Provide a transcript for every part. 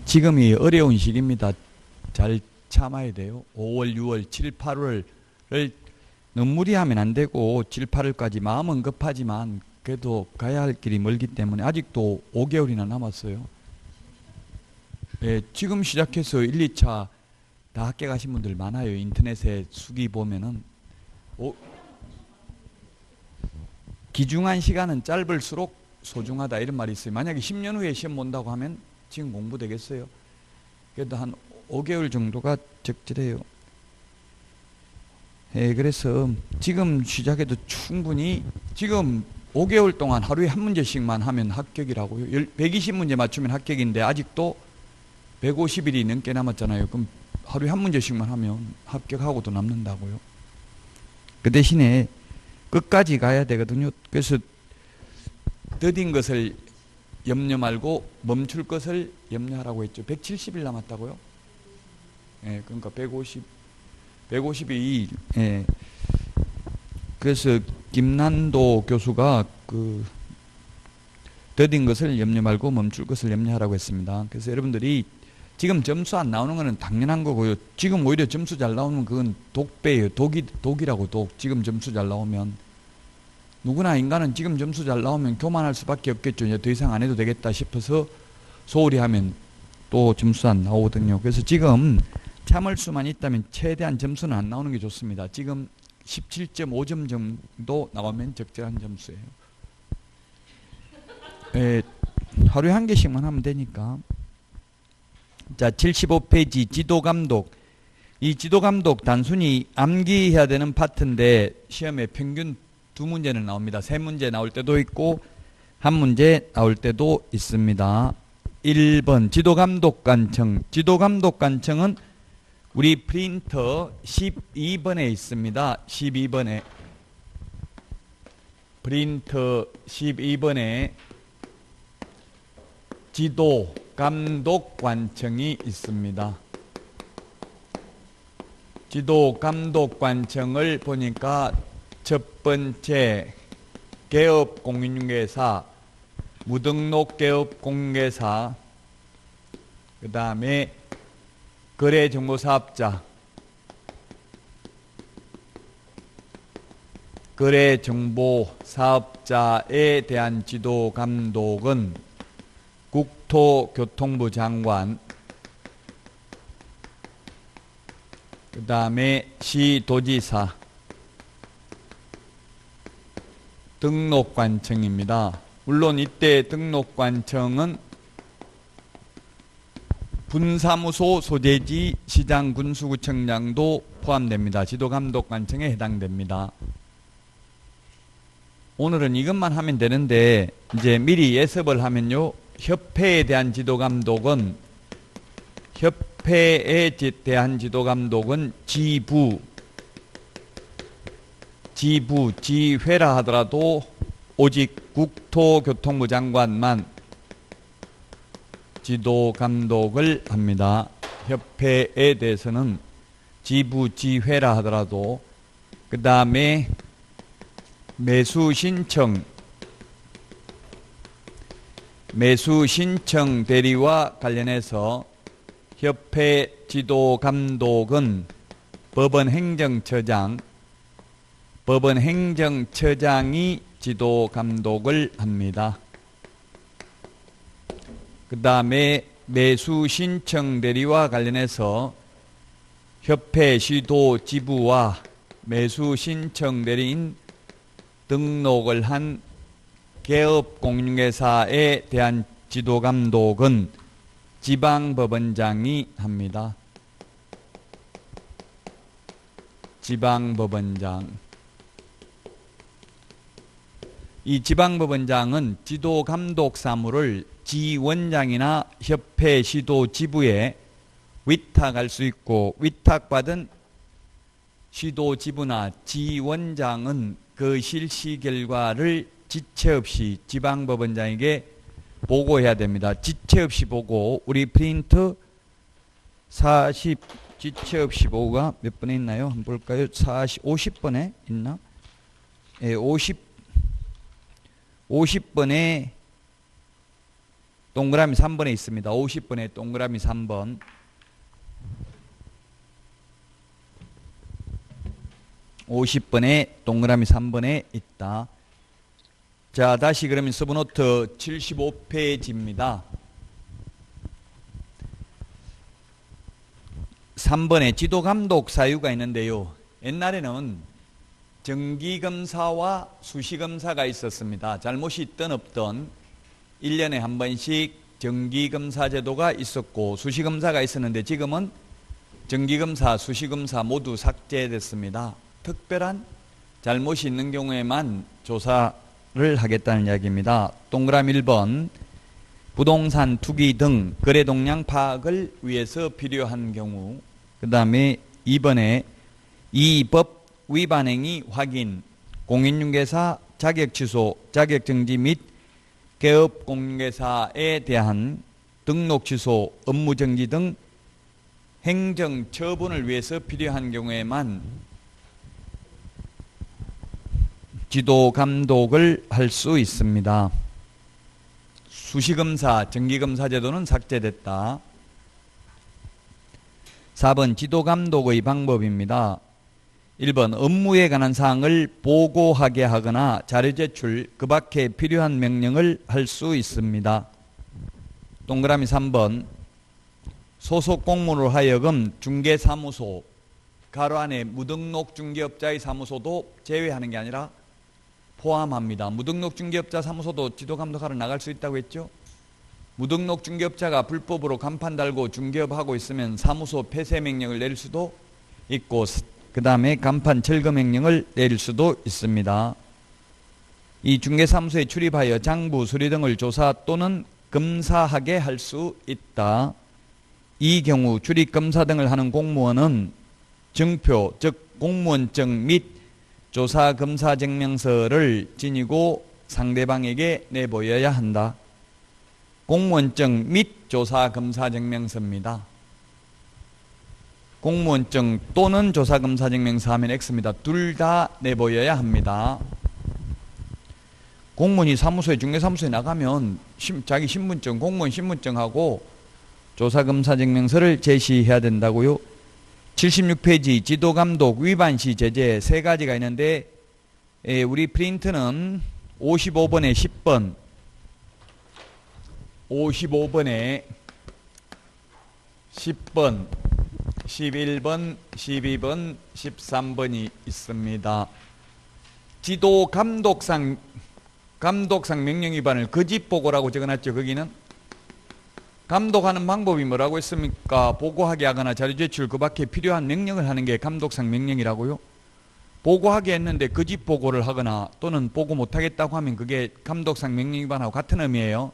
지금이 어려운 시기입니다. 잘 참아야 돼요. 5월, 6월, 7, 8월을 너무 무리하면 안 되고 7, 8월까지 마음은 급하지만 그래도 가야 할 길이 멀기 때문에 아직도 5개월이나 남았어요. 예, 지금 시작해서 1, 2차 다 학교 가신 분들 많아요. 인터넷에 수기 보면은 기중한 시간은 짧을수록 소중하다 이런 말이 있어요. 만약에 10년 후에 시험 본다고 하면 지금 공부 되겠어요? 그래도 한 5개월 정도가 적절해요. 예, 그래서 지금 시작해도 충분히 지금 5개월 동안 하루에 한 문제씩만 하면 합격이라고요. 120문제 맞추면 합격인데 아직도 150일이 넘게 남았잖아요. 그럼 하루에 한 문제씩만 하면 합격하고도 남는다고요. 그 대신에 끝까지 가야 되거든요. 그래서 더딘 것을 염려 말고 멈출 것을 염려하라고 했죠. 170일 남았다고요? 예, 그러니까 152일. 예. 그래서 김난도 교수가 그 더딘 것을 염려 말고 멈출 것을 염려하라고 했습니다. 그래서 여러분들이 지금 점수 안 나오는 거는 당연한 거고요. 지금 오히려 점수 잘 나오면 그건 독배예요. 독이라고 독. 지금 점수 잘 나오면 누구나 인간은 지금 점수 잘 나오면 교만할 수밖에 없겠죠. 이제 더 이상 안 해도 되겠다 싶어서 소홀히 하면 또 점수 안 나오거든요. 그래서 지금 참을 수만 있다면 최대한 점수는 안 나오는 게 좋습니다. 지금 17.5점 정도 나오면 적절한 점수예요. 예, 하루에 한 개씩만 하면 되니까. 자, 75페이지 지도감독. 이 지도감독 단순히 암기해야 되는 파트인데 시험에 평균 2문제는 나옵니다. 3문제 나올 때도 있고 1문제 나올 때도 있습니다. 1번 지도감독관청. 지도감독관청은 우리 프린터 12번에 있습니다. 12번에 프린터 12번에 지도감독관청이 있습니다. 지도감독관청을 보니까 첫 번째 개업공인중개사, 무등록개업공인중개사, 그 다음에 거래정보사업자, 거래정보사업자에 대한 지도감독은 국토교통부 장관, 그 다음에 시도지사, 등록관청입니다. 물론 이때 등록관청은 분사무소 소재지 시장 군수구청장도 포함됩니다. 지도감독관청에 해당됩니다. 오늘은 이것만 하면 되는데 이제 미리 예습을 하면요. 협회에 대한 지도감독은 지회라 하더라도 오직 국토교통부 장관만 지도감독을 합니다. 협회에 대해서는 지회라 하더라도. 그 다음에 매수신청 대리와 관련해서 협회 지도감독은 법원행정처장이 지도감독을 합니다. 그 다음에 매수신청 대리와 관련해서 협회 시도지부와 매수신청 대리인 등록을 한 개업공인중개사에 대한 지도감독은 지방법원장이 합니다. 지방법원장. 이 지방법원장은 지도감독 사무를 지원장이나 협회 시도지부에 위탁할 수 있고, 위탁받은 시도지부나 지원장은 그 실시 결과를 지체 없이 지방법원장에게 보고해야 됩니다. 지체 없이 보고. 우리 프린트 40 지체 없이 보고가 몇 번에 있나요? 한번 볼까요? 50번에 있나? 예, 50번에 동그라미 3번에 있습니다. 50번에 동그라미 3번. (50번에) 동그라미 3번에 있다. 자, 다시 그러면 서브노트 75페이지입니다. 3번에 지도감독 사유가 있는데요. 옛날에는 정기검사와 수시검사가 있었습니다. 잘못이 있든 없든 1년에 한 번씩 정기검사 제도가 있었고 수시검사가 있었는데 지금은 정기검사, 수시검사 모두 삭제됐습니다. 특별한 잘못이 있는 경우에만 조사를 하겠다는 이야기입니다. 동그라미 1번 부동산 투기 등 거래 동향 파악을 위해서 필요한 경우. 그 다음에 2번에 이 법 위반 행위 확인, 공인중개사 자격 취소, 자격 정지 및 개업 공인중개사에 대한 등록 취소, 업무 정지 등 행정 처분을 위해서 필요한 경우에만 지도 감독을 할 수 있습니다. 수시검사, 정기검사 제도는 삭제됐다. 4번 지도감독의 방법입니다. 1번 업무에 관한 사항을 보고하게 하거나 자료 제출, 그 밖에 필요한 명령을 할 수 있습니다. 동그라미 3번 소속 공무원으로 하여금 중개사무소, 가로 안에 무등록 중개업자의 사무소도 제외하는 게 아니라 포함합니다. 무등록 중개업자 사무소도 지도감독하러 나갈 수 있다고 했죠. 무등록 중개업자가 불법으로 간판 달고 중개업하고 있으면 사무소 폐쇄 명령을 내릴 수도 있고 그 다음에 간판 철거 명령을 내릴 수도 있습니다. 이 중개사무소에 출입하여 장부, 수리 등을 조사 또는 검사하게 할 수 있다. 이 경우 출입검사 등을 하는 공무원은 증표, 즉 공무원증 및 조사검사증명서를 지니고 상대방에게 내보여야 한다. 공무원증 및 조사검사증명서입니다. 공무원증 또는 조사검사증명서 하면 X입니다. 둘 다 내보여야 합니다. 공무원이 사무소에, 중개사무소에 나가면 자기 신분증, 공무원 신분증하고 조사검사증명서를 제시해야 된다고요. 76페이지 지도감독 위반 시 제재 3가지가 있는데 우리 프린트는 55번에 10번, 55번에 10번, 11번, 12번, 13번이 있습니다. 지도 감독상 명령 위반을 거짓보고라고 적어놨죠. 거기는 감독하는 방법이 뭐라고 했습니까? 보고하게 하거나 자료 제출, 그 밖에 필요한 명령을 하는 게 감독상 명령이라고요. 보고하게 했는데 거짓 보고를 하거나 또는 보고 못하겠다고 하면 그게 감독상 명령 위반하고 같은 의미예요.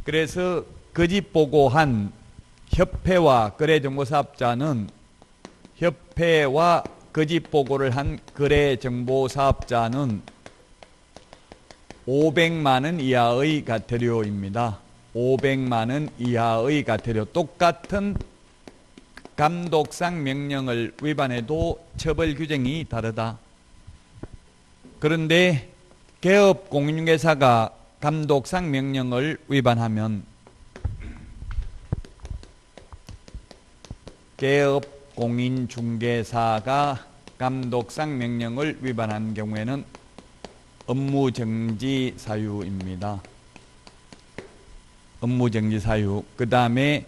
그래서 거짓 보고한 협회와 거래정보사업자는 협회와 거짓 보고를 한 거래정보사업자는 500만 원 이하의 과태료입니다. 500만 원 이하의 과태료. 똑같은 감독상 명령을 위반해도 처벌 규정이 다르다. 그런데 개업 공인중개사가 감독상 명령을 위반하면 개업 공인중개사가 감독상 명령을 위반한 경우에는 업무정지 사유입니다. 업무정지 사유. 그 다음에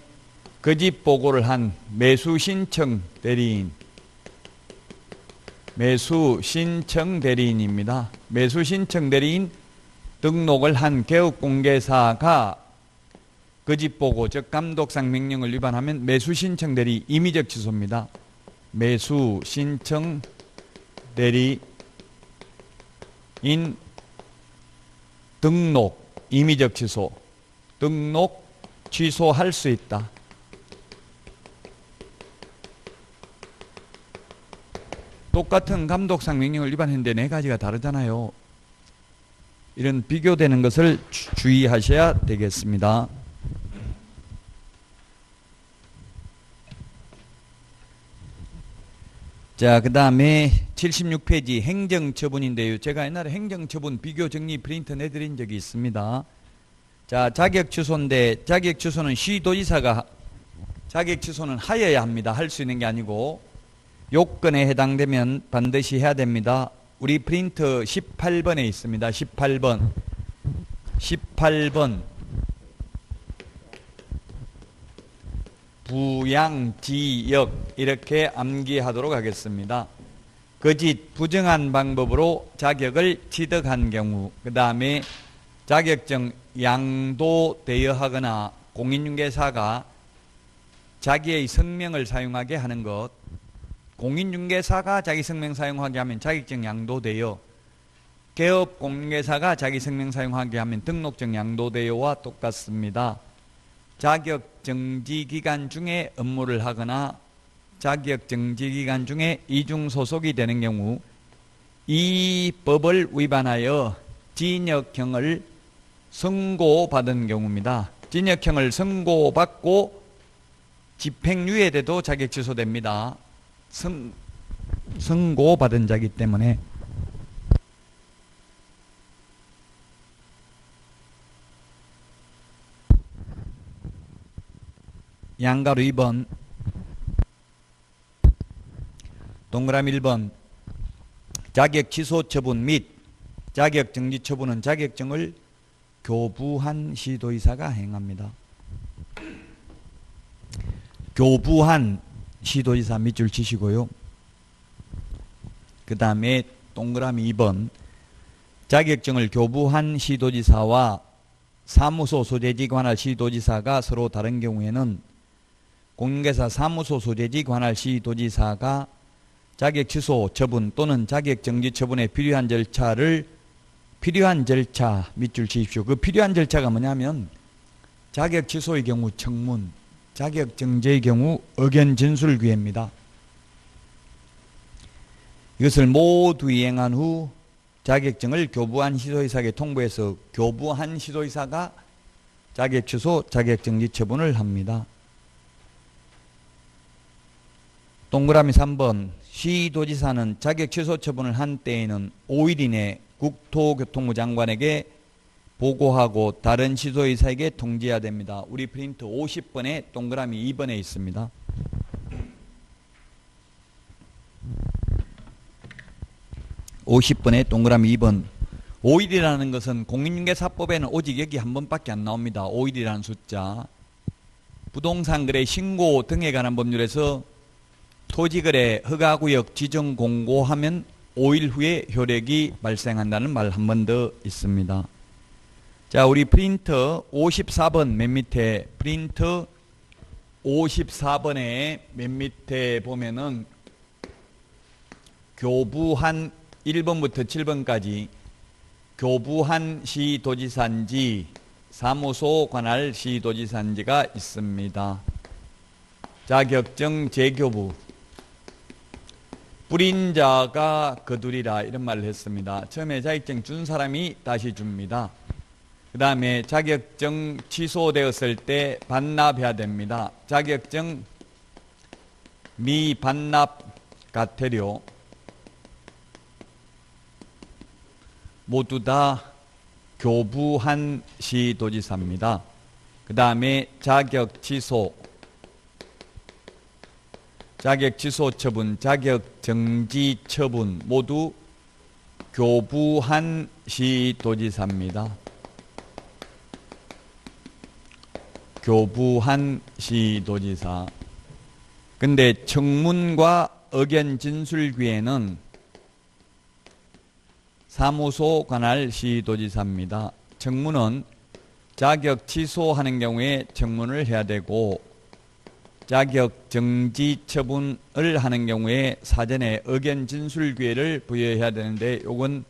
거짓 보고를 한 매수신청 대리인, 매수신청 대리인입니다. 매수신청 대리인 등록을 한 개업공개사가 거짓 보고, 즉 감독상 명령을 위반하면 매수신청 대리 임의적 취소입니다. 매수신청 대리인 등록 임의적 취소, 등록 취소할 수 있다. 똑같은 감독상 명령을 위반했는데 4가지가 다르잖아요. 이런 비교되는 것을 주의하셔야 되겠습니다. 자, 그 다음에 76페이지 행정처분인데요. 제가 옛날에 행정처분 비교 정리 프린트 내드린 적이 있습니다. 자, 자격 취소인데 자격 취소는 시도지사가 자격 취소는 하여야 합니다. 할 수 있는 게 아니고 요건에 해당되면 반드시 해야 됩니다. 우리 프린트 18번에 있습니다. 18번. 18번. 부양지역 이렇게 암기하도록 하겠습니다. 거짓 부정한 방법으로 자격을 취득한 경우, 그 다음에 자격증 양도대여하거나 공인중개사가 자기의 성명을 사용하게 하는 것, 공인중개사가 자기 성명 사용하게 하면 자격증 양도대여, 개업공인중개사가 자기 성명 사용하게 하면 등록증 양도대여와 똑같습니다. 자격정지기간 중에 업무를 하거나 자격정지기간 중에 이중소속이 되는 경우 이 법을 위반하여 징역형을 선고받은 경우입니다. 징역형을 선고받고 집행유예돼도 자격 취소됩니다. 선고받은 자이기 때문에. 양가로 2번, 동그라미 1번. 자격 취소 처분 및 자격 정지 처분은 자격증을 교부한 시도이사가 행합니다. 교부한 시도이사 밑줄 치시고요. 그 다음에 동그라미 2번. 자격증을 교부한 시도지사와 사무소 소재지 관할 시도지사가 서로 다른 경우에는 공인중개사 사무소 소재지 관할 시도지사가 자격 취소 처분 또는 자격 정지 처분에 필요한 절차 밑줄 치십시오. 그 필요한 절차가 뭐냐면 자격 취소의 경우 청문, 자격 정지의 경우 의견 진술 기회입니다. 이것을 모두 이행한 후 자격증을 교부한 시도이사에게 통보해서 교부한 시도이사가 자격 취소, 자격 정지 처분을 합니다. 동그라미 3번. 시도지사는 자격 취소 처분을 한 때에는 5일 이내 국토교통부 장관에게 보고하고 다른 시도이사에게 통지해야 됩니다. 우리 프린트 50번에 동그라미 2번에 있습니다. (50번에) 동그라미 2번. 5일이라는 것은 공인중개사법에는 오직 여기 한 번밖에 안 나옵니다. 5일이라는 숫자. 부동산 거래 신고 등에 관한 법률에서 토지거래 허가구역 지정 공고하면 5일 후에 효력이 발생한다는 말 한 번 더 있습니다. 자, 우리 프린터 54번 맨 밑에, 프린터 54번에 맨 밑에 보면은 교부한 1번부터 7번까지 교부한 시도지사인지 사무소 관할 시도지사인지가 있습니다. 자격증 재교부. 뿌린 자가 거두리라 이런 말을 했습니다. 처음에 자격증 준 사람이 다시 줍니다. 그 다음에 자격증 취소되었을 때 반납해야 됩니다. 자격증 미반납 과태료 모두 다 교부한 시도지사입니다. 그 다음에 자격 취소, 자격 취소 처분, 자격 정지 처분 모두 교부한 시도지사입니다. 교부한 시도지사. 근데 청문과 의견 진술 기회는 사무소 관할 시도지사입니다. 청문은 자격 취소하는 경우에 청문을 해야 되고 자격 정지 처분을 하는 경우에 사전에 의견 진술 기회를 부여해야 되는데 이건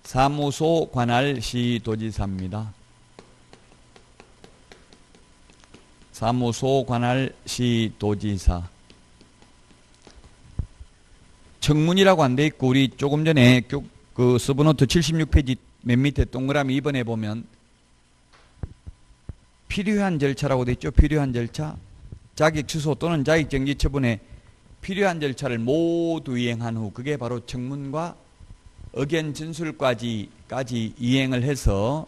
사무소 관할 시도지사입니다. 사무소 관할 시도지사. 청문이라고 안 돼 있고 우리 조금 전에 그 서브노트 76페이지 맨 밑에 동그라미 2번에 보면 필요한 절차라고 돼 있죠. 필요한 절차. 자격 취소 또는 자격 정지 처분에 필요한 절차를 모두 이행한 후 그게 바로 청문과 의견 진술까지 이행을 해서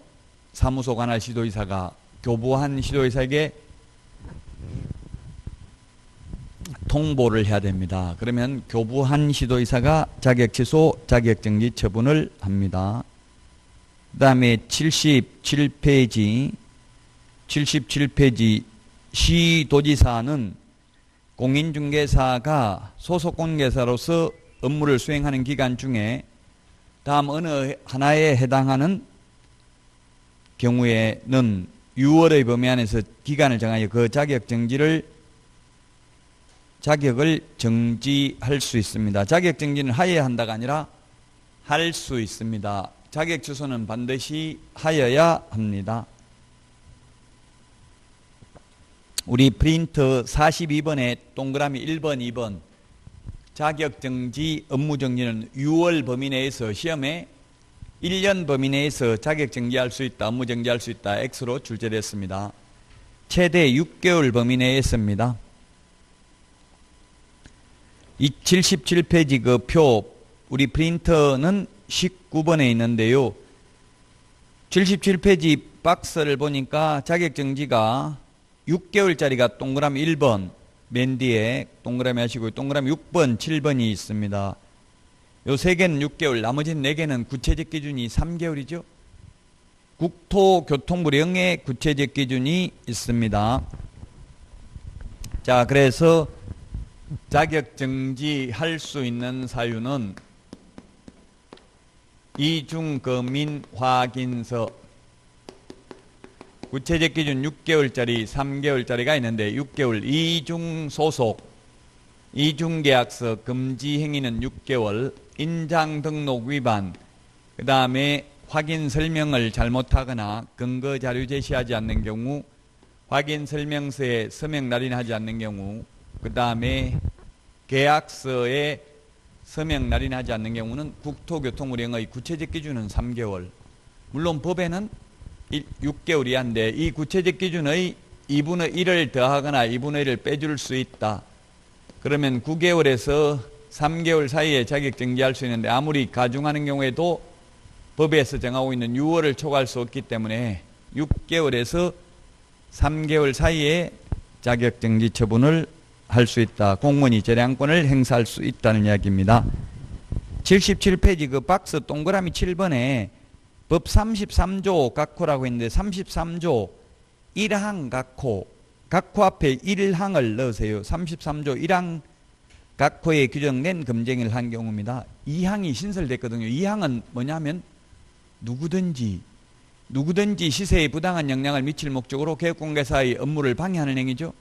사무소 관할 시도의사가 교부한 시도의사에게 통보를 해야 됩니다. 그러면 교부한 시도의사가 자격 취소, 자격 정지 처분을 합니다. 그 다음에 77페이지 시도지사는 공인중개사가 소속 공개사로서 업무를 수행하는 기간 중에 다음 어느 하나에 해당하는 경우에는 6월의 범위 안에서 기간을 정하여 그 자격을 정지할 수 있습니다. 자격 정지는 하여야 한다가 아니라 할 수 있습니다. 자격 취소는 반드시 하여야 합니다. 우리 프린터 42번에 동그라미 1번, 2번 자격정지, 업무정지는 6월 범위 내에서 시험에 1년 범위 내에서 자격정지할 수 있다, 업무정지할 수 있다, X로 출제됐습니다. 최대 6개월 범위 내에서입니다. 이 77페이지 그 표, 우리 프린터는 19번에 있는데요. 77페이지 박스를 보니까 자격정지가 6개월짜리가 동그라미 1번, 맨 뒤에 동그라미 하시고 동그라미 6번, 7번이 있습니다. 요 3개는 6개월, 나머지는 4개는 구체적 기준이 3개월이죠. 국토교통부령의 구체적 기준이 있습니다. 자, 그래서 자격정지할 수 있는 사유는 이중검인 확인서, 구체적 기준 6개월짜리, 3개월짜리가 있는데 6개월, 이중소속, 이중계약서 금지 행위는 6개월, 인장등록 위반, 그 다음에 확인 설명을 잘못하거나 근거 자료 제시하지 않는 경우, 확인 설명서에 서명 날인하지 않는 경우, 그 다음에 계약서에 서명 날인하지 않는 경우는 국토교통부령의 구체적 기준은 3개월. 물론 법에는 6개월 이하인데 이 구체적 기준의 2분의 1을 더하거나 2분의 1을 빼줄 수 있다. 그러면 9개월에서 3개월 사이에 자격정지할 수 있는데 아무리 가중하는 경우에도 법에서 정하고 있는 6월을 초과할 수 없기 때문에 6개월에서 3개월 사이에 자격정지 처분을 할 수 있다. 공무원이 재량권을 행사할 수 있다는 이야기입니다. 77페이지 그 박스 동그라미 7번에 법 33조 각호라고 했는데 33조 1항 각호, 각호 앞에 1항을 넣으세요. 33조 1항 각호에 규정된 금쟁이를 한 경우입니다. 2항이 신설됐거든요. 2항은 뭐냐면 누구든지 시세에 부당한 영향을 미칠 목적으로 개업공개사의 업무를 방해하는 행위죠.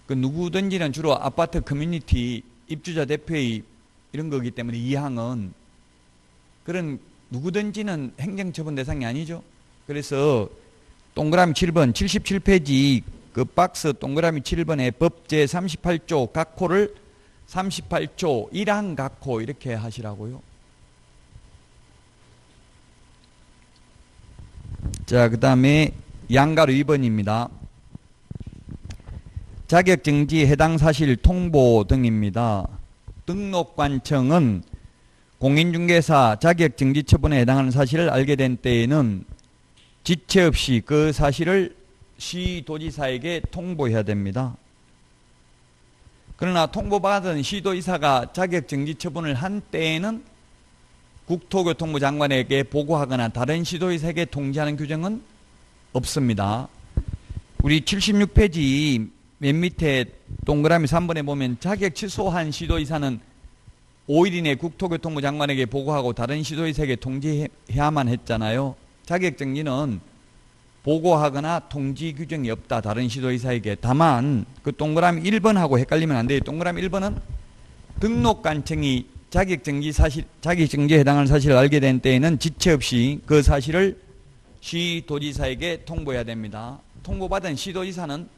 그 누구든지는 주로 아파트 커뮤니티 입주자 대표의 이런 거기 때문에 2항은 그런 누구든지는 행정처분 대상이 아니죠. 그래서 동그라미 7번 77페이지 그 박스 동그라미 7번에 법 제38조 각호를 38조 1항 각호 이렇게 하시라고요. 자, 그 다음에 양가로 2번입니다. 자격정지 해당 사실 통보 등입니다. 등록관청은 공인중개사 자격정지 처분에 해당하는 사실을 알게 된 때에는 지체 없이 그 사실을 시도지사에게 통보해야 됩니다. 그러나 통보받은 시도지사가 자격정지 처분을 한 때에는 국토교통부 장관에게 보고하거나 다른 시도지사에게 통지하는 규정은 없습니다. 우리 76페이지 맨 밑에 동그라미 3번에 보면 자격 취소한 시도지사는 5일 이내 국토교통부 장관에게 보고하고 다른 시도지사에게 통지해야만 했잖아요. 자격정지는 보고하거나 통지 규정이 없다. 다른 시도지사에게. 다만 그 동그라미 1번하고 헷갈리면 안 돼요. 동그라미 1번은 등록관청이 자격정지에 해당하는 사실을 알게 된 때에는 지체 없이 그 사실을 시도지사에게 통보해야 됩니다. 통보받은 시도지사는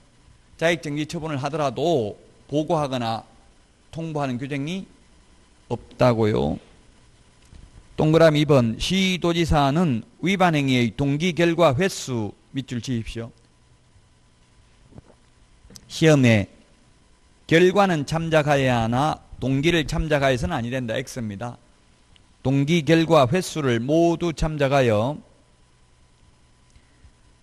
자격정지 처분을 하더라도 보고하거나 통보하는 규정이 없다고요. 동그라미 2번 시도지사는 위반 행위의 동기, 결과, 횟수 밑줄 치십시오. 시험에 결과는 참작하여야 하나 동기를 참작하여서는 아니 된다. X입니다. 동기, 결과, 횟수를 모두 참작하여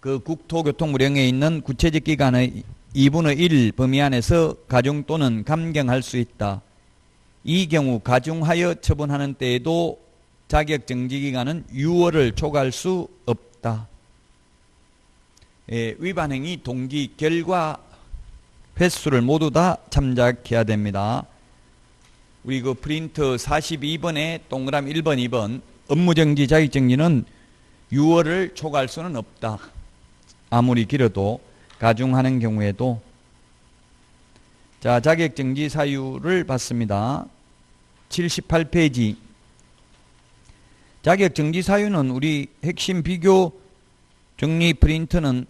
그 국토교통부령에 있는 구체적 기간의 2분의 1 범위 안에서 가중 또는 감경할 수 있다. 이 경우 가중하여 처분하는 때에도 자격정지기간은 6월을 초과할 수 없다. 위반행위 동기, 결과, 횟수를 모두 다 참작해야 됩니다. 우리 그 프린트 42번에 동그라미 1번, 2번 업무정지, 자격정지는 6월을 초과할 수는 없다. 아무리 길어도 가중하는 경우에도. 자, 자격정지 사유를 봤습니다. 78페이지. 자격정지 사유는 우리 핵심 비교 정리 프린트는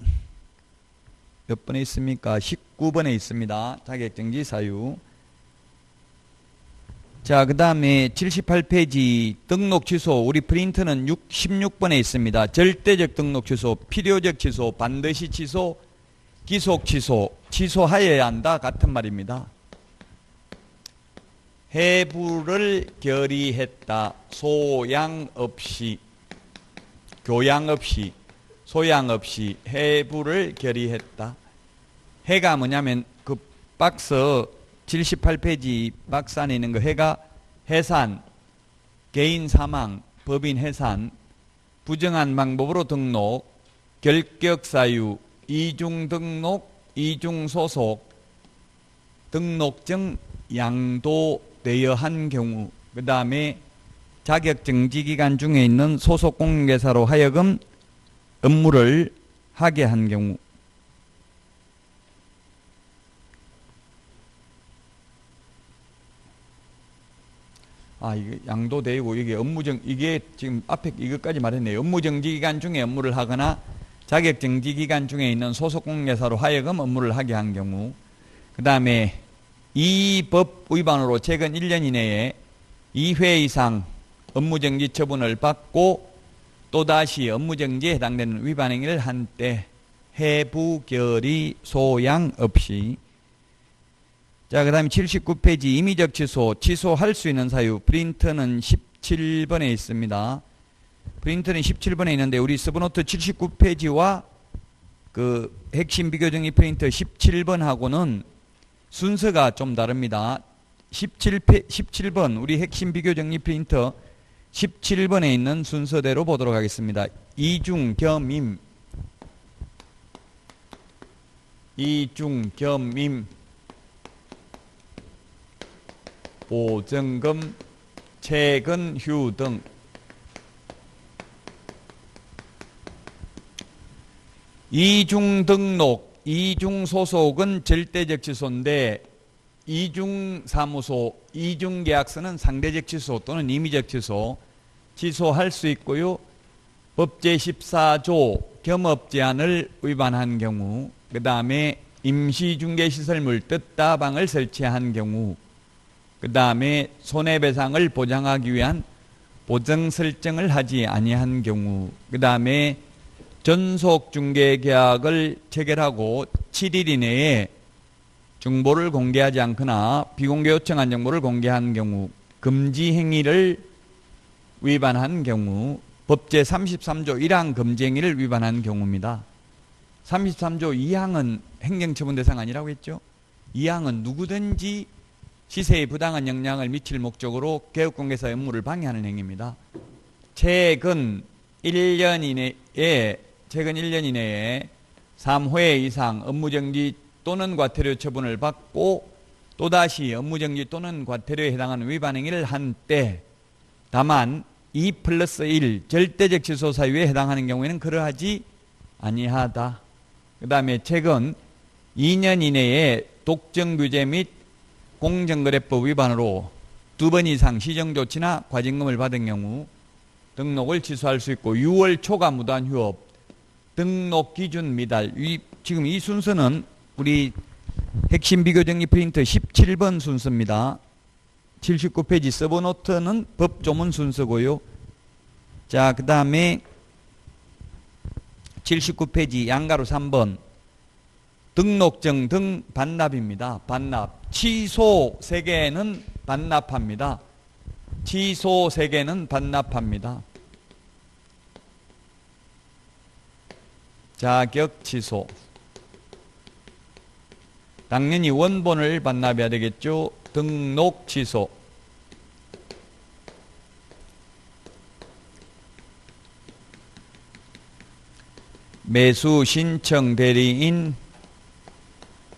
몇 번에 있습니까? 19번에 있습니다. 자격정지 사유. 자, 그 다음에 78페이지 등록 취소. 우리 프린트는 16번에 있습니다. 절대적 등록 취소, 필요적 취소, 반드시 취소, 기속 취소, 취소하여야 한다. 같은 말입니다. 해부를 결의했다. 소양 없이, 교양 없이, 소양 없이 해부를 결의했다. 해가 뭐냐면 그 박스 78페이지 박스 안에 있는 그 해가 해산, 개인 사망, 법인 해산, 부정한 방법으로 등록, 결격 사유, 이중 등록, 이중 소속, 등록증 양도되어 한 경우, 그 다음에 자격정지 기간 중에 있는 소속 공인중개사로 하여금 업무를 하게 한 경우. 이게 양도되고 이게 업무정, 이게 지금 앞에 이것까지 말했네요. 업무정지 기간 중에 업무를 하거나 자격정지 기간 중에 있는 소속 공인중개사로 하여금 업무를 하게 한 경우. 그 다음에 이 법 위반으로 최근 1년 이내에 2회 이상 업무정지 처분을 받고 또다시 업무정지에 해당되는 위반 행위를 한 때 해부, 결의, 소양 없이. 자, 그 다음에 79페이지 임의적 취소, 취소할 수 있는 사유. 프린트는 17번에 있습니다. 프린트는 17번에 있는데 우리 서브노트 79페이지와 그 핵심 비교정리 프린트 17번하고는 순서가 좀 다릅니다. 17번 우리 핵심 비교정리 프린터 17번에 있는 순서대로 보도록 하겠습니다. 이중 겸임, 이중 겸임, 보증금, 채근휴 등. 이중 등록, 이중 소속은 절대적 취소인데 이중 사무소, 이중 계약서는 상대적 취소 또는 임의적 취소, 취소할 수 있고요. 법제 14조 겸업 제한을 위반한 경우, 그 다음에 임시중개시설물 뜻다방을 설치한 경우, 그 다음에 손해배상을 보장하기 위한 보정 설정을 하지 아니한 경우, 그 다음에 전속중개계약을 체결하고 7일 이내에 정보를 공개하지 않거나 비공개 요청한 정보를 공개한 경우, 금지 행위를 위반한 경우, 법제 33조 1항 금지 행위를 위반한 경우입니다. 33조 2항은 행정처분 대상 아니라고 했죠. 2항은 누구든지 시세에 부당한 영향을 미칠 목적으로 개업공개사의 업무를 방해하는 행위입니다. 최근 1년 이내에 3회 이상 업무정지 또는 과태료 처분을 받고 또다시 업무정지 또는 과태료에 해당하는 위반 행위를 한 때, 다만 2+1 절대적 취소 사유에 해당하는 경우에는 그러하지 아니하다. 그 다음에 최근 2년 이내에 독점규제 및 공정거래법 위반으로 2번 이상 시정조치나 과징금을 받은 경우 등록을 취소할 수 있고, 6월 초과 무단 휴업, 등록 기준 미달. 지금 이 순서는 우리 핵심 비교정리 프린트 17번 순서입니다. 79페이지 서브노트는 법조문 순서고요. 자, 그 다음에 79페이지 양가로 3번 등록증 등 반납입니다. 반납. 취소 3개는 반납합니다. 취소 3개는 반납합니다. 자격 취소. 당연히 원본을 반납해야 되겠죠. 등록 취소. 매수 신청 대리인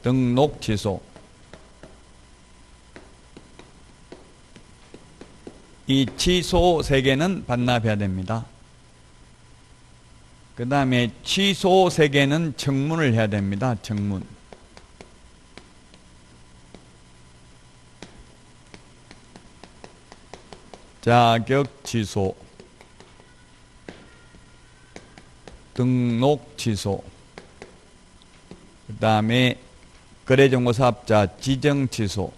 등록 취소. 이 취소 3개는 반납해야 됩니다. 그 다음에 취소 3개는 청문을 해야 됩니다. 청문. 자격 취소. 등록 취소. 그 다음에 거래정보사업자 지정 취소.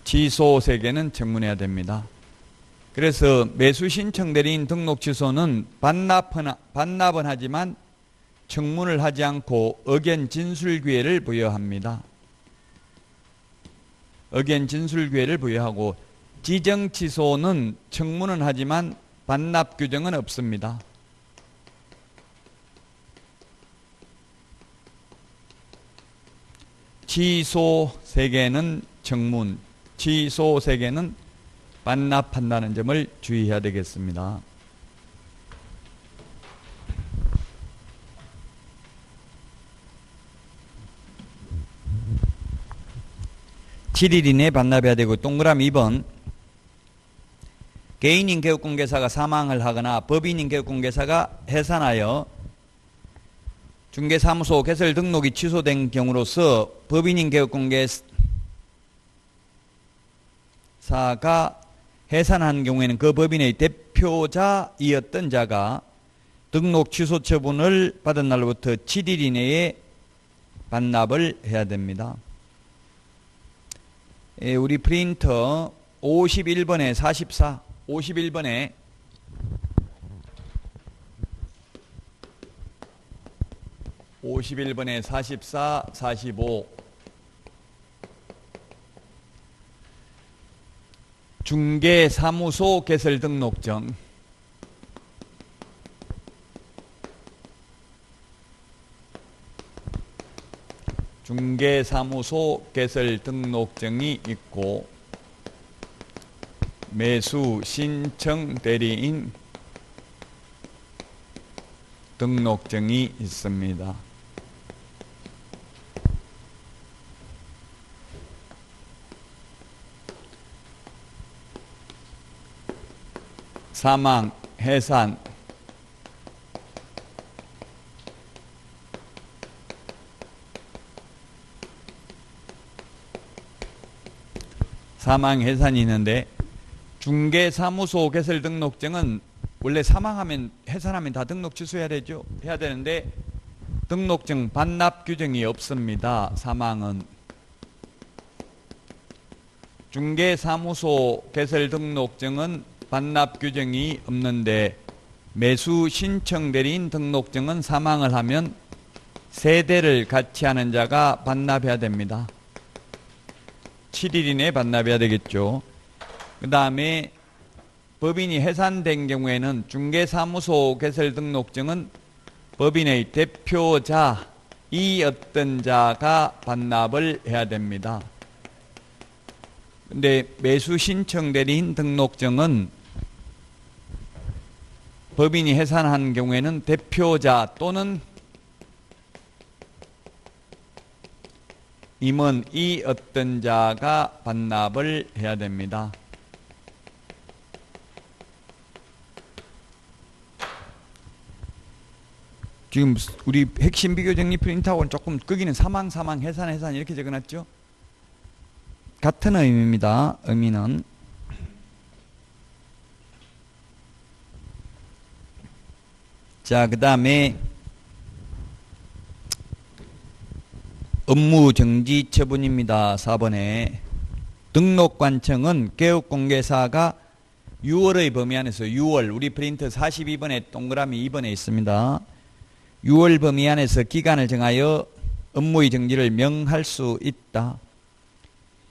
취소 3개는 청문해야 됩니다. 그래서 매수신청 대리인 등록 취소는 반납은 하지만 청문을 하지 않고 의견 진술 기회를 부여합니다. 의견 진술 기회를 부여하고, 지정 취소는 청문은 하지만 반납 규정은 없습니다. 취소 3개는 청문, 취소 3개는 반납한다는 점을 주의해야 되겠습니다. (7일) 이내에 반납해야 되고, 동그라미 2번. 개인인 개업공개사가 사망을 하거나 법인인 개업공개사가 해산하여 중개사무소 개설 등록이 취소된 경우로서 법인인 개업공개사가 해산한 경우에는 그 법인의 대표자이었던 자가 등록 취소 처분을 받은 날로부터 7일 이내에 반납을 해야 됩니다. 우리 프린터 51번에 44, 51번에 44, 45 중개사무소 개설 등록증. 중개사무소 개설 등록증이 있고, 매수 신청 대리인 등록증이 있습니다. 사망, 해산, 사망, 해산이 있는데, 중개사무소 개설 등록증은 원래 사망하면, 해산하면 다 등록 취소해야 되죠. 해야 되는데 등록증 반납 규정이 없습니다. 사망은. 중개사무소 개설 등록증은 반납 규정이 없는데, 매수 신청 대리인 등록증은 사망을 하면 세대를 같이 하는 자가 반납해야 됩니다. 7일 이내에 반납해야 되겠죠. 그 다음에 법인이 해산된 경우에는 중개사무소 개설 등록증은 법인의 대표자이었던 자가 반납을 해야 됩니다. 근데 매수 신청 대리인 등록증은 법인이 해산한 경우에는 대표자 또는 임원이 어떤 자가 반납을 해야 됩니다. 지금 우리 핵심 비교 정리 프린트하고는 조금 거기는 사망, 해산 이렇게 적어놨죠? 같은 의미입니다. 의미는. 자, 그 다음에 업무 정지 처분입니다. 4번에 등록관청은 개업공개사가 6월의 범위 안에서 6월, 우리 프린트 42번에 동그라미 2번에 있습니다. 6월 범위 안에서 기간을 정하여 업무의 정지를 명할 수 있다.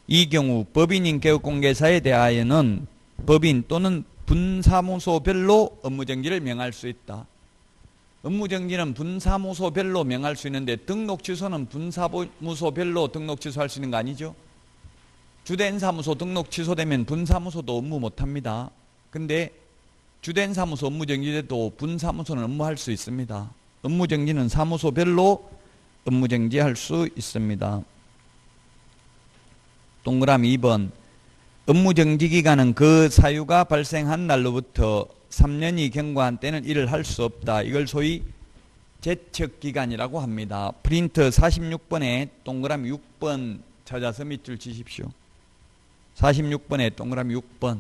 이 경우 법인인 개업공개사에 대하여는 법인 또는 분사무소별로 업무 정지를 명할 수 있다. 업무정지는 분사무소별로 명할 수 있는데 등록 취소는 분사무소별로 등록 취소할 수 있는 거 아니죠? 주된 사무소 등록 취소되면 분사무소도 업무 못합니다. 근데 주된 사무소 업무정지돼도 분사무소는 업무할 수 있습니다. 업무정지는 사무소별로 업무정지할 수 있습니다. 동그라미 2번. 업무정지 기간은 그 사유가 발생한 날로부터 3년이 경과한 때는 일을 할 수 없다. 이걸 소위 제척기간이라고 합니다. 프린트 46번에 동그라미 6번 찾아서 밑줄 치십시오. 46번에 동그라미 6번.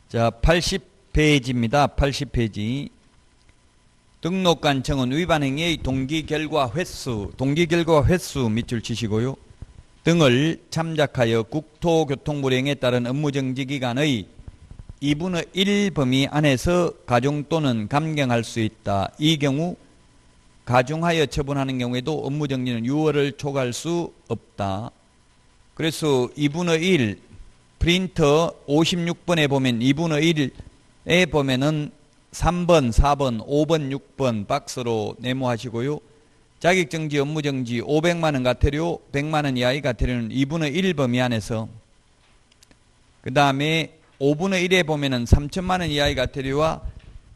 자, 80페이지입니다. 80페이지. 등록관청은 위반 행위의 동기결과 횟수 밑줄 치시고요. 등을 참작하여 국토교통부령에 따른 업무정지 기간의 2분의 1 범위 안에서 가중 또는 감경할 수 있다. 이 경우 가중하여 처분하는 경우에도 업무정지는 6월을 초과할 수 없다. 그래서 2분의 1 프린터 56번에 보면 2분의 1에 보면은 3번, 4번, 5번, 6번 박스로 네모하시고요. 자격정지, 업무정지 500만원 과태료, 100만원 이하의 과태료는 2분의 1 범위 안에서, 그 다음에 5분의 1에 보면은 3천만원 이하의 과태료와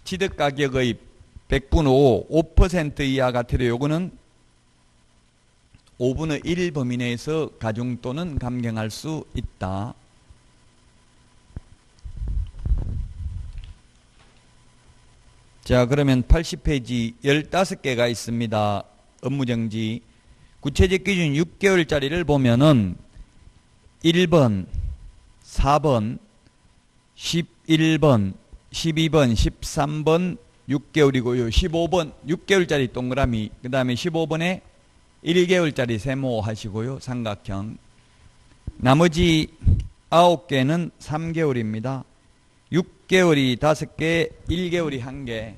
취득가격의 100분의 5% 이하 과태료, 요거는 5분의 1 범위 내에서 가중 또는 감경할 수 있다. 자, 그러면 80페이지 15개가 있습니다. 업무정지. 구체적 기준 6개월짜리를 보면은 1번, 4번, 11번, 12번, 13번 6개월이고요. 15번 6개월짜리 동그라미, 그 다음에 15번에 1개월짜리 세모 하시고요. 삼각형. 나머지 9개는 3개월입니다. 6개월이 5개, 1개월이 1개,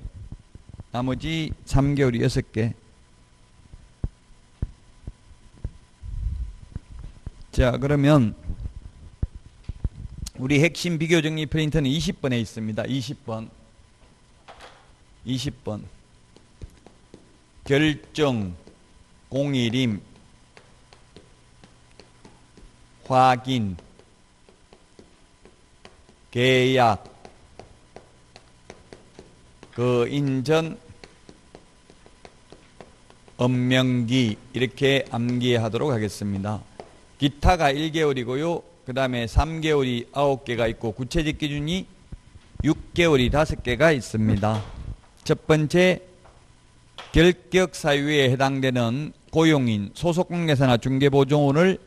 나머지 3개월이 6개. 자, 그러면 우리 핵심 비교정리 프린터는 20번에 있습니다. 20번. 결정, 공일임, 확인, 계약, 인전, 업명기, 이렇게 암기하도록 하겠습니다. 기타가 1개월이고요. 그 다음에 3개월이 9개가 있고 구체적 기준이 6개월이 5개가 있습니다. 첫 번째, 결격 사유에 해당되는 고용인, 소속공개사나 중개보조원을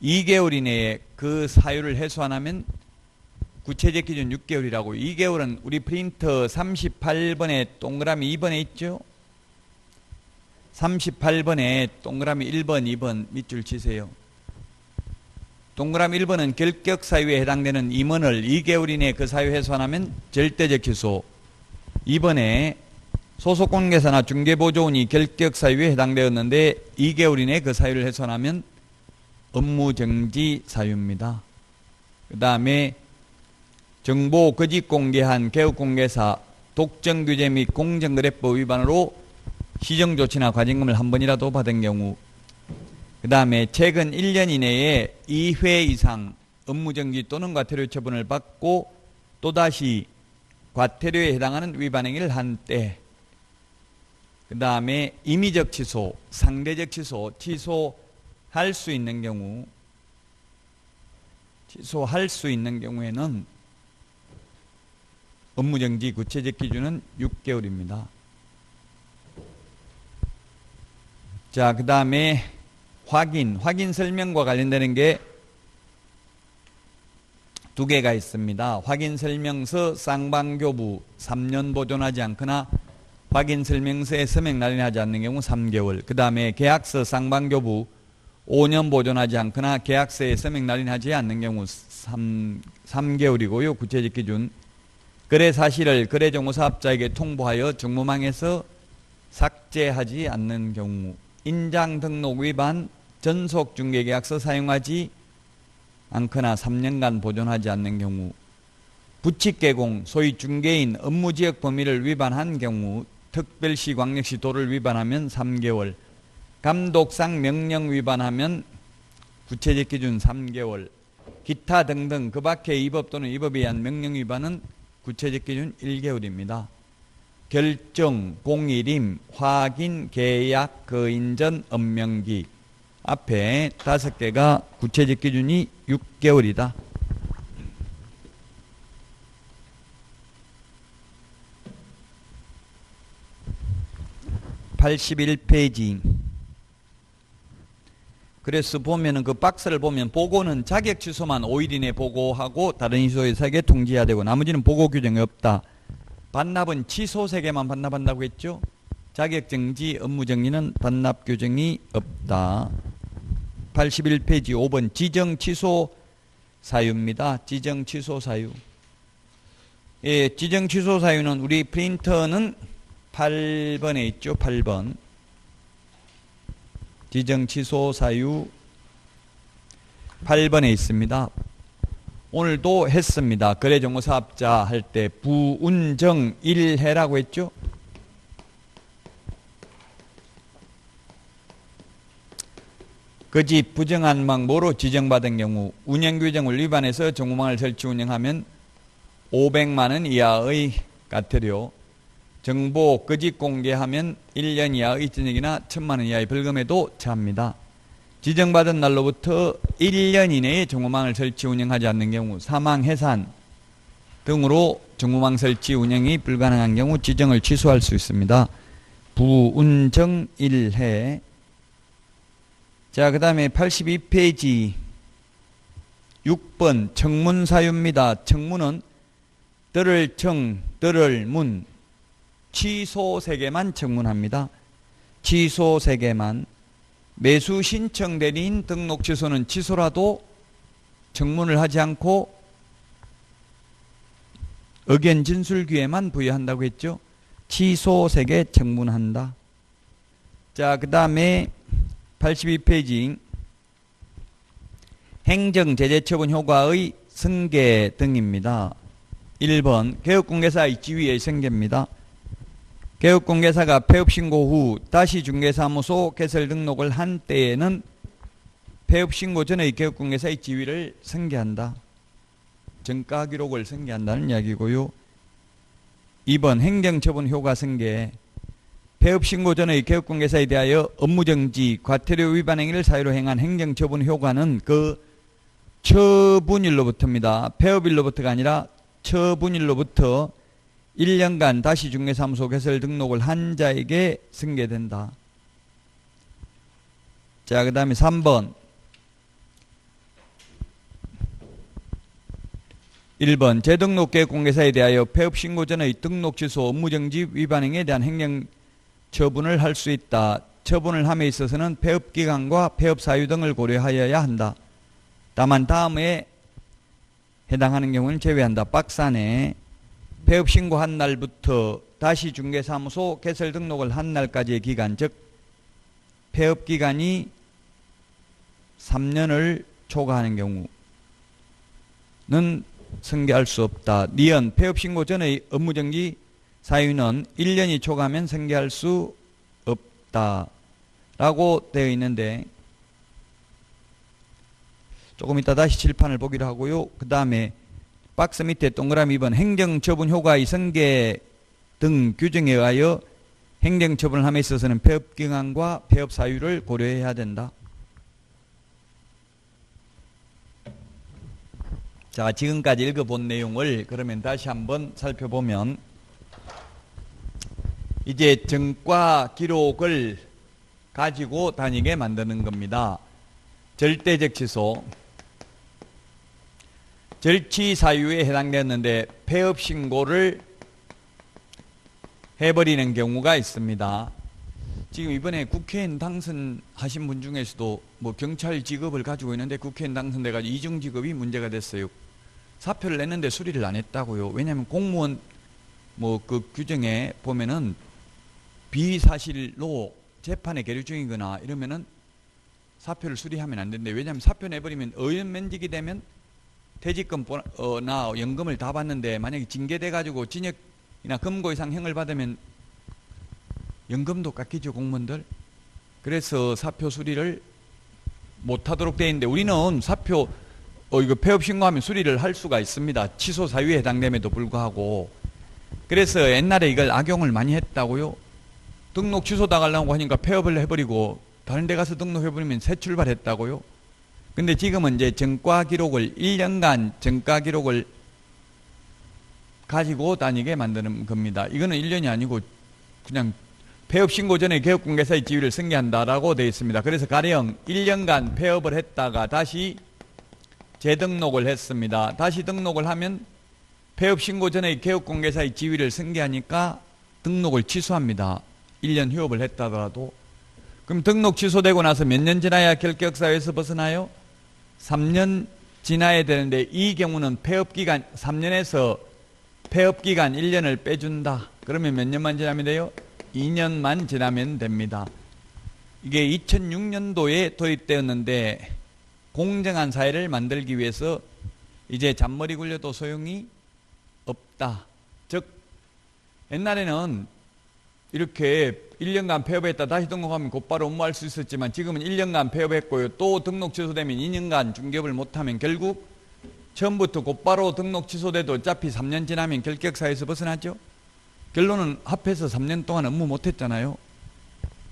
2개월 이내에 그 사유를 해소 안 하면 구체적 기준 6개월이라고. 2개월은 우리 프린터 38번에 동그라미 2번에 있죠. 38번에 동그라미 1번, 2번 밑줄 치세요. 동그라미 1번은 결격 사유에 해당되는 임원을 2개월 이내에 그 사유 해소 안 하면 절대적 취소. 2번에 소속공개사나 중개보조원이 결격 사유에 해당되었는데 2개월 이내에 그 사유를 해소 안 하면 업무정지 사유입니다. 그 다음에 정보 거짓 공개한 개업공개사 독점규제 및 공정거래법 위반으로 시정조치나 과징금을 한 번이라도 받은 경우, 그 다음에 최근 1년 이내에 2회 이상 업무정지 또는 과태료 처분을 받고 또다시 과태료에 해당하는 위반 행위를 한 때, 그 다음에 임의적 취소, 상대적 취소, 취소할 수 있는 경우에는 업무정지 구체적 기준은 6개월입니다. 자, 그 다음에 확인 설명과 관련되는 게 2개가 있습니다. 확인 설명서 쌍방교부 3년 보존하지 않거나 확인 설명서에 서명 날인하지 않는 경우 3개월. 그 다음에 계약서 쌍방교부 5년 보존하지 않거나 계약서에 서명 날인하지 않는 경우 3개월이고요. 구체적 기준 거래 사실을 거래정보사업자에게 통보하여 정보망에서 삭제하지 않는 경우, 인장 등록 위반, 전속 중개계약서 사용하지 않거나 3년간 보존하지 않는 경우, 부칙 개공, 소위 중개인 업무지역 범위를 위반한 경우, 특별시, 광역시, 도를 위반하면 3개월, 감독상 명령 위반하면 구체적 기준 3개월, 기타 등등 그 밖의 위법 또는 위법에 의한 명령 위반은 구체적 기준 1개월입니다. 결정, 공일임, 확인, 계약, 거인전, 업명기 앞에 5개가 구체적 기준이 6개월이다. 81페이지. 그래서 보면은 그 박스를 보면 보고는 자격 취소만 5일 이내 보고하고 다른 이소회사에게 통지해야 되고 나머지는 보고 규정이 없다. 반납은 취소 3개만 반납한다고 했죠. 자격 정지, 업무 정리는 반납 규정이 없다. 81페이지 5번 지정 취소 사유입니다. 지정 취소 사유. 예, 지정 취소 사유는 우리 프린터는 8번에 있죠. 8번. 지정 취소 사유 8번에 있습니다. 오늘도 했습니다. 거래정보사업자 할 때 부운정 1해라고 했죠. 그 집 부정한 망보로 지정받은 경우 운영규정을 위반해서 정보망을 설치 운영하면 500만 원 이하의 과태료, 정보 거짓 공개하면 1년 이하의 징역이나 1000만 원 이하의 벌금에도 처합니다. 지정받은 날로부터 1년 이내에 정보망을 설치 운영하지 않는 경우 사망, 해산 등으로 정보망 설치 운영이 불가능한 경우 지정을 취소할 수 있습니다. 부운정 1회. 자, 그 다음에 82페이지 6번 청문 사유입니다. 청문은 들을 청, 들을 문, 취소 3개만 청문합니다. 취소 3개만. 매수 신청 대리인 등록 취소는 취소라도 청문을 하지 않고 의견 진술 기회만 부여한다고 했죠. 취소 3개 청문한다. 자, 그 다음에 82페이지 행정 제재 처분 효과의 승계 등입니다. 1번 개업공개사의 지위의 승계입니다. 개업공개사가 폐업신고 후 다시 중개사무소 개설 등록을 한 때에는 폐업신고 전의 개업공개사의 지위를 승계한다. 정가 기록을 승계한다는 이야기고요. 2번 행정처분 효과 승계. 폐업신고 전의 개업공개사에 대하여 업무정지, 과태료 위반 행위를 사유로 행한 행정처분 효과는 그 처분일로부터입니다. 폐업일로부터가 아니라 처분일로부터 1년간 다시 중개사무소 개설 등록을 한 자에게 승계된다. 자, 그 다음에 3번 1번 재등록 개업공개사에 대하여 폐업신고 전의 등록 취소, 업무정지 위반 행위에 대한 행정처분을 할 수 있다. 처분을 함에 있어서는 폐업기간과 폐업사유 등을 고려하여야 한다. 다만 다음에 해당하는 경우는 제외한다. 박스 안에 폐업 신고한 날부터 다시 중개사무소 개설 등록을 한 날까지의 기간, 즉 폐업 기간이 3년을 초과하는 경우는 승계할 수 없다. 니은 폐업 신고 전의 업무정지 사유는 1년이 초과하면 승계할 수 없다 라고 되어 있는데 조금 이따 다시 칠판을 보기로 하고요. 그 다음에 박스 밑에 동그라미 2번 행정처분 효과의 승계 등 규정에 의하여 행정처분을 함에 있어서는 폐업기간과 폐업사유를 고려해야 된다. 자, 지금까지 읽어본 내용을 그러면 다시 한번 살펴보면 이제 정과 기록을 가지고 다니게 만드는 겁니다. 절대적 취소. 절취 사유에 해당되었는데 폐업 신고를 해버리는 경우가 있습니다. 지금 이번에 국회의원 당선하신 분 중에서도 뭐 경찰 직업을 가지고 있는데 국회의원 당선돼가지고 이중 직업이 문제가 됐어요. 사표를 냈는데 수리를 안 했다고요. 왜냐하면 공무원 뭐 그 규정에 보면은 비사실로 재판에 계류 중이거나 이러면은 사표를 수리하면 안 된대. 왜냐하면 사표 내버리면 의원면직이 되면 퇴직금나 연금을 다 받는데 만약에 징계돼 가지고 징역이나 금고 이상 형을 받으면 연금도 깎이죠, 공무원들. 그래서 사표 수리를 못하도록 돼 있는데 우리는 사표 이거 폐업 신고하면 수리를 할 수가 있습니다. 취소 사유에 해당됨에도 불구하고. 그래서 옛날에 이걸 악용을 많이 했다고요. 등록 취소 당하려고 하니까 폐업을 해버리고 다른 데 가서 등록해버리면 새 출발했다고요. 근데 지금은 이제 전과 기록을 1년간 전과 기록을 가지고 다니게 만드는 겁니다. 이거는 1년이 아니고 그냥 폐업 신고 전에 개업공개사의 지위를 승계한다라고 되어 있습니다. 그래서 가령 1년간 폐업을 했다가 다시 재등록을 했습니다. 다시 등록을 하면 폐업 신고 전에 개업공개사의 지위를 승계하니까 등록을 취소합니다. 1년 휴업을 했다더라도. 그럼 등록 취소되고 나서 몇 년 지나야 결격사유에서 벗어나요? 3년 지나야 되는데 이 경우는 폐업기간 3년에서 폐업기간 1년을 빼준다. 그러면 몇 년만 지나면 돼요? 2년만 지나면 됩니다. 이게 2006년도에 도입되었는데 공정한 사회를 만들기 위해서 이제 잔머리 굴려도 소용이 없다. 즉 옛날에는 이렇게 1년간 폐업했다 다시 등록하면 곧바로 업무할 수 있었지만 지금은 1년간 폐업했고요. 또 등록 취소되면 2년간 중개업을 못하면 결국 처음부터 곧바로 등록 취소돼도 어차피 3년 지나면 결격사유에서 벗어나죠. 결론은 합해서 3년 동안 업무 못했잖아요.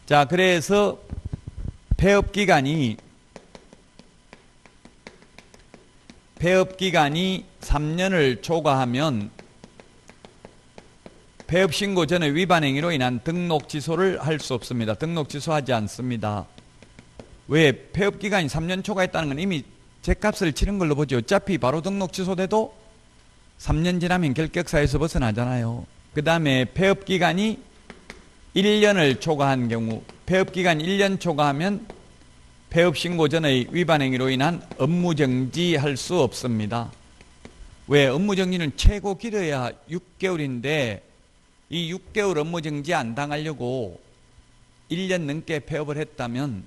자, 그래서 폐업기간이 3년을 초과하면 폐업 신고 전의 위반 행위로 인한 등록 취소를 할 수 없습니다. 등록 취소하지 않습니다. 왜? 폐업 기간이 3년 초과했다는 건 이미 죗값을 치른 걸로 보죠. 어차피 바로 등록 취소돼도 3년 지나면 결격사유에서 벗어나잖아요. 그 다음에 폐업 기간이 1년을 초과한 경우, 폐업 기간 1년 초과하면 폐업 신고 전의 위반 행위로 인한 업무 정지할 수 없습니다. 왜? 업무 정지는 최고 길어야 6개월인데 이 6개월 업무 정지 안 당하려고 1년 넘게 폐업을 했다면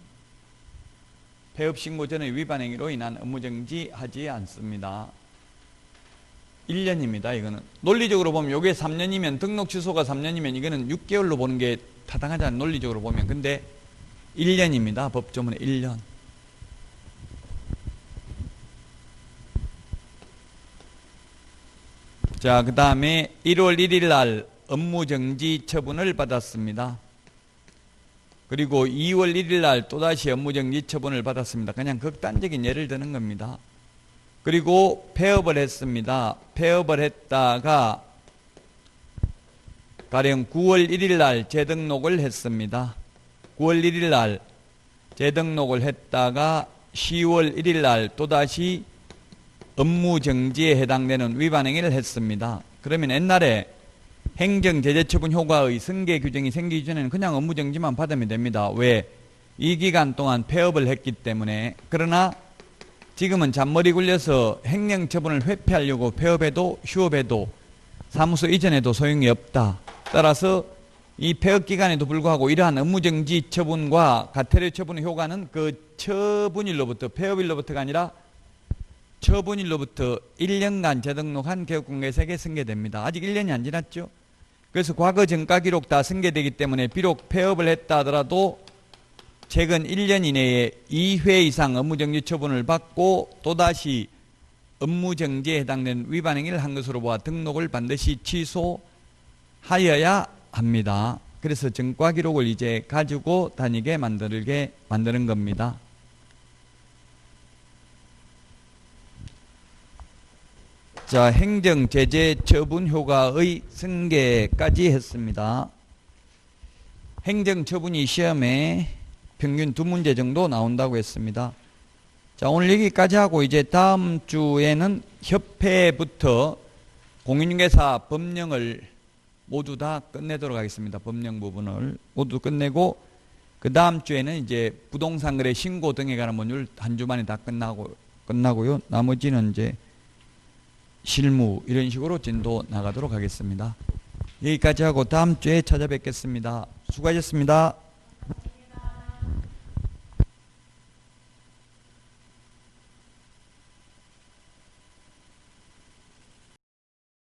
폐업 신고 전의 위반 행위로 인한 업무 정지 하지 않습니다. 1년입니다. 이거는 논리적으로 보면 이게 3년이면 등록 취소가 3년이면 이거는 6개월로 보는 게 타당하잖아요. 논리적으로 보면. 근데 1년입니다. 법조문에 1년. 자, 그 다음에 1월 1일 날 업무정지 처분을 받았습니다. 그리고 2월 1일 날 또다시 업무정지 처분을 받았습니다. 그냥 극단적인 예를 드는 겁니다. 그리고 폐업을 했습니다. 폐업을 했다가 가령 9월 1일 날 재등록을 했습니다. 9월 1일 날 재등록을 했다가 10월 1일 날 또다시 업무정지에 해당되는 위반 행위를 했습니다. 그러면 옛날에 행정제재처분 효과의 승계 규정이 생기기 전에는 그냥 업무정지만 받으면 됩니다. 왜? 이 기간 동안 폐업을 했기 때문에. 그러나 지금은 잔머리 굴려서 행정처분을 회피하려고 폐업해도 휴업해도 사무소 이전에도 소용이 없다. 따라서 이 폐업 기간에도 불구하고 이러한 업무정지 처분과 가태료 처분의 효과는 그 처분일로부터, 폐업일로부터가 아니라 처분일로부터 1년간 재등록한 개업공개사에게 승계됩니다. 아직 1년이 안 지났죠. 그래서 과거 전가 기록 다 승계되기 때문에 비록 폐업을 했다 하더라도 최근 1년 이내에 2회 이상 업무정지 처분을 받고 또다시 업무정지에 해당되는 위반 행위를 한 것으로 보아 등록을 반드시 취소하여야 합니다. 그래서 전과 기록을 이제 가지고 다니게 만드는 겁니다. 자, 행정제재 처분 효과의 승계까지 했습니다. 행정처분이 시험에 평균 2문제 정도 나온다고 했습니다. 자, 오늘 여기까지 하고 이제 다음 주에는 협회부터 공인중개사 법령을 모두 다 끝내도록 하겠습니다. 법령 부분을 모두 끝내고 그 다음 주에는 이제 부동산 거래 신고 등에 관한 모듈 한 주 만에 다 끝나고요. 나머지는 이제 실무 이런 식으로 진도 나가도록 하겠습니다. 여기까지 하고 다음 주에 찾아뵙겠습니다. 수고하셨습니다.